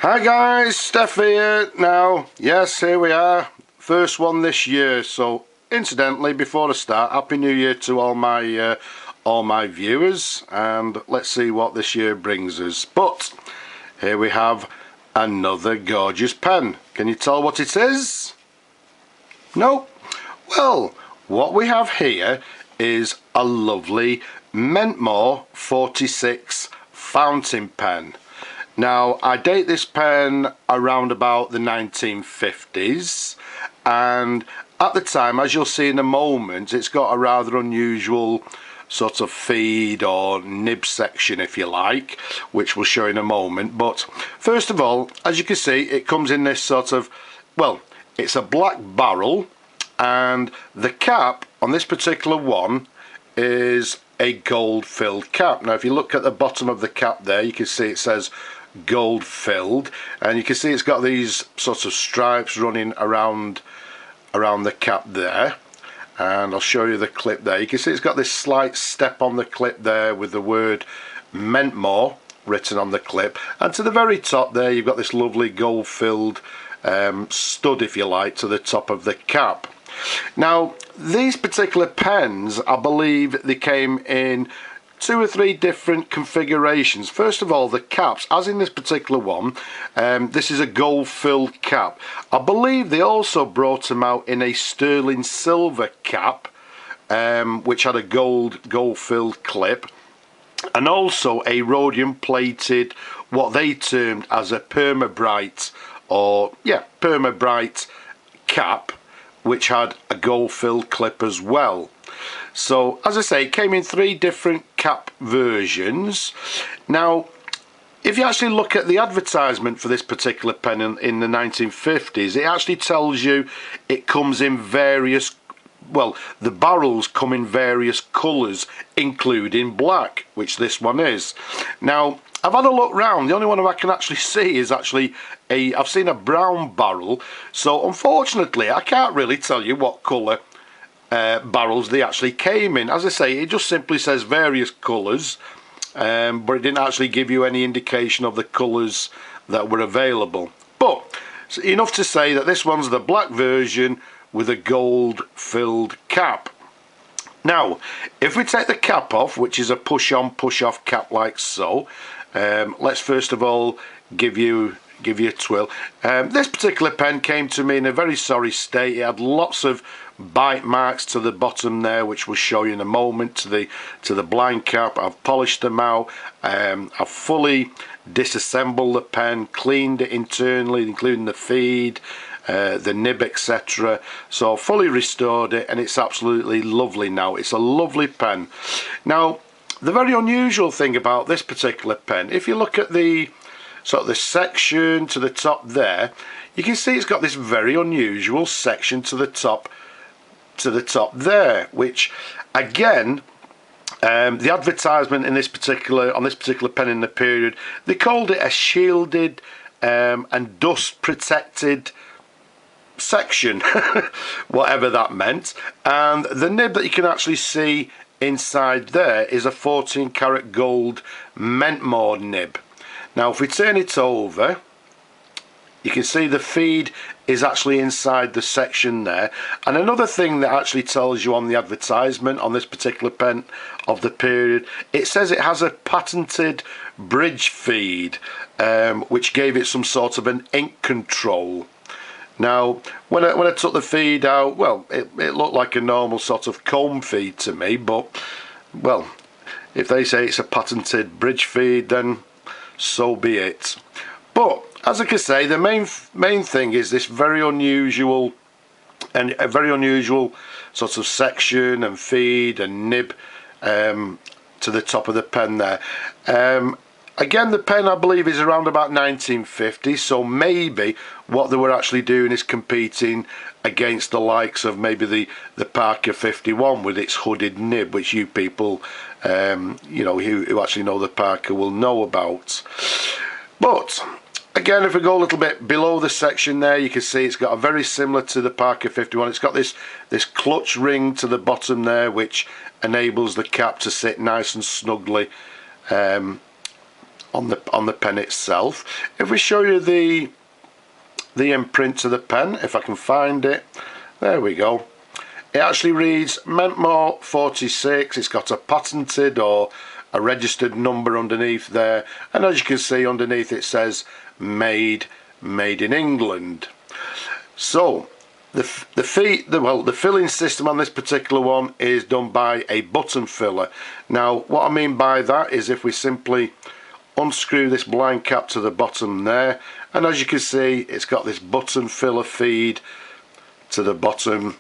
Hi guys, Steph here. Now, yes, here we are, first one this year. So, incidentally, before I start, Happy New Year to all my viewers, and let's see what this year brings us. But here we have another gorgeous pen. Can you tell what it is? No? Well, what we have here is a lovely Mentmore 46 fountain pen. Now, I date this pen around about the 1950s, and at the time, as you'll see in a moment, it's got a rather unusual sort of feed or nib section, if you like, which we'll show in a moment. But first of all, as you can see, it comes in this sort of, well, it's a black barrel, and the cap on this particular one is a gold filled cap. Now, if you look at the bottom of the cap there, you can see it says gold filled, and you can see it's got these sorts of stripes running around the cap there, and I'll show you the clip there. You can see it's got this slight step on the clip there with the word Mentmore written on the clip, and to the very top there you've got this lovely gold filled stud, if you like, to the top of the cap. Now, these particular pens, I believe they came in 2 or 3 different configurations. First of all, the caps, as in this particular one, this is a gold filled cap. I believe they also brought them out in a sterling silver cap, which had a gold filled clip, and also a rhodium plated, what they termed as a permabright, or yeah, permabright cap, which had a gold filled clip as well. So, as I say, it came in 3 different cap versions. Now, if you actually look at the advertisement for this particular pen in the 1950s, it actually tells you it comes in various, well, the barrels come in various colours, including black, which this one is. Now, I've had a look round. The only one I can actually see is actually I've seen a brown barrel. So, unfortunately, I can't really tell you what colour barrels they actually came in. As I say, it just simply says various colours, but it didn't actually give you any indication of the colours that were available. But it's enough to say that this one's the black version with a gold filled cap. Now, if we take the cap off, which is a push on push off cap like so, let's first of all give you a twirl. This particular pen came to me in a very sorry state. It had lots of bite marks to the bottom there, which we'll show you in a moment, to the blind cap. I've polished them out. I've fully disassembled the pen, cleaned it internally, including the feed, the nib, etc. So fully restored it, and it's absolutely lovely now. It's a lovely pen. Now, the very unusual thing about this particular pen, if you look at the sort of the section to the top there, you can see it's got this very unusual section to the top there, which again, the advertisement in this particular pen in the period, they called it a shielded and dust protected section, whatever that meant. And the nib that you can actually see inside there is a 14 karat gold Mentmore nib. Now, if we turn it over, you can see the feed is actually inside the section there. And another thing that actually tells you on the advertisement on this particular pen of the period, it says it has a patented bridge feed, which gave it some sort of an ink control. Now, when I took the feed out, well, it looked like a normal sort of comb feed to me, but, well, if they say it's a patented bridge feed, then so be it. But as I can say, the main thing is this very unusual and a very unusual sort of section and feed and nib to the top of the pen there. Again, the pen, I believe, is around about 1950, so maybe what they were actually doing is competing against the likes of maybe the Parker 51 with its hooded nib, which you people, you know, who actually know the Parker will know about. But again, if we go a little bit below the section there, you can see it's got a very similar to the Parker 51. It's got this clutch ring to the bottom there, which enables the cap to sit nice and snugly on the pen itself. If we show you the imprint to the pen, if I can find it, there we go. It actually reads Mentmore 46. It's got a patented or a registered number underneath there, and as you can see underneath it says made in England. So the filling system on this particular one is done by a button filler. Now what I mean by that is if we simply unscrew this blind cap to the bottom there, and as you can see it's got this button filler feed to the bottom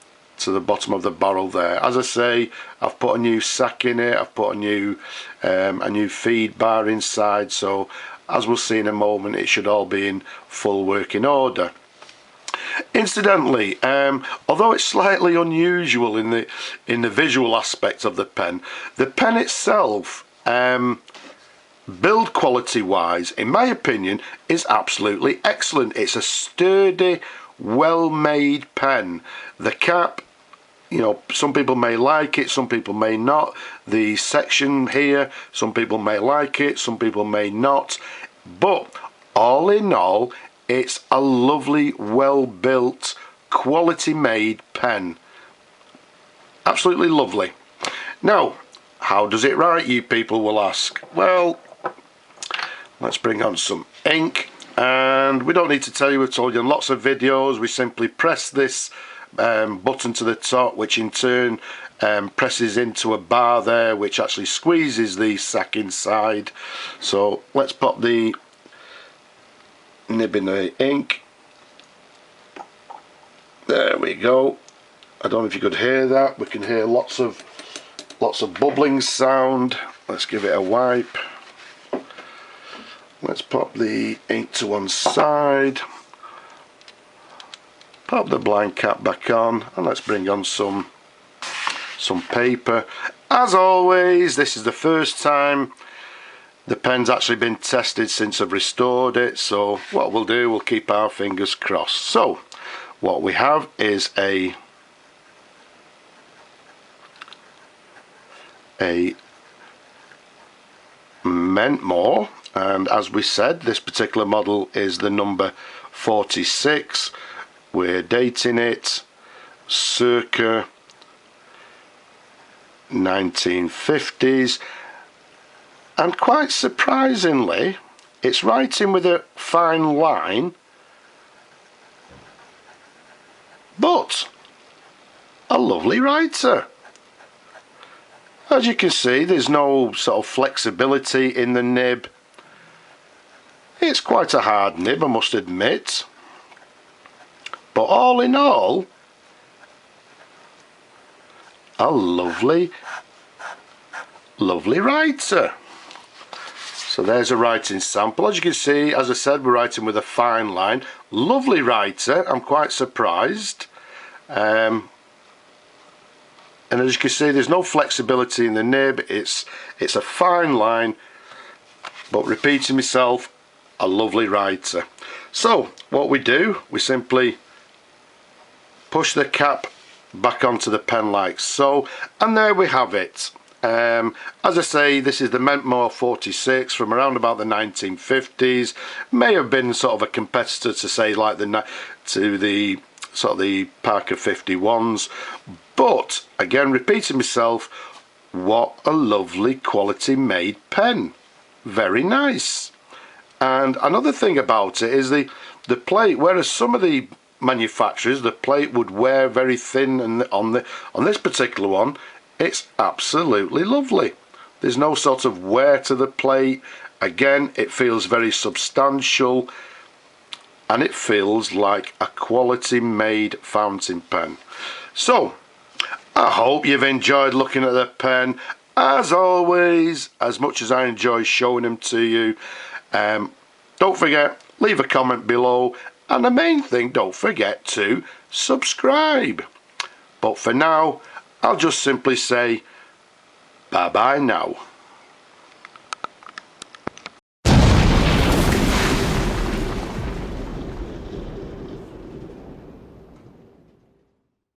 of the barrel there. As I say, I've put a new sack in it, I've put a new feed bar inside, so as we'll see in a moment it should all be in full working order. Incidentally, although it's slightly unusual in the visual aspect of the pen itself, build quality wise, in my opinion, is absolutely excellent. It's a sturdy, well made pen. The cap, you know, some people may like it, some people may not. The section here, some people may like it, some people may not, but all in all it's a lovely, well built, quality made pen. Absolutely lovely. Now, how does it write, you people will ask? Well, let's bring on some ink, and we don't need to tell you, we've told you in lots of videos, we simply press this button to the top, which in turn presses into a bar there, which actually squeezes the sack inside. So let's pop the nib in the ink. There we go. I don't know if you could hear that. We can hear lots of bubbling sound. Let's give it a wipe. Let's pop the ink to one side, pop the blind cap back on, and let's bring on some paper. As always, this is the first time the pen's actually been tested since I've restored it, so what we'll do, we'll keep our fingers crossed. So what we have is a Mentmore, and as we said, this particular model is the number 46. We're dating it circa 1950s, and quite surprisingly it's writing with a fine line, but a lovely writer. As you can see, there's no sort of flexibility in the nib. It's quite a hard nib, I must admit, but all in all, a lovely writer. So there's a writing sample. As you can see, as I said, we're writing with a fine line. Lovely writer, I'm quite surprised. And as you can see, there's no flexibility in the nib. It's a fine line, but repeating myself, a lovely writer. So what we do, we simply push the cap back onto the pen like so, and there we have it. As I say, this is the Mentmore 46 from around about the 1950s. May have been sort of a competitor to say like the sort of the Parker 51s, but again, repeating myself, what a lovely quality made pen. Very nice. And another thing about it is the plate, whereas some of the manufacturers, the plate would wear very thin, and on this particular one, it's absolutely lovely. There's no sort of wear to the plate. Again, it feels very substantial, and it feels like a quality made fountain pen. So I hope you've enjoyed looking at the pen. As always, as much as I enjoy showing them to you, don't forget, leave a comment below, and the main thing, don't forget to subscribe. But for now, I'll just simply say bye bye now.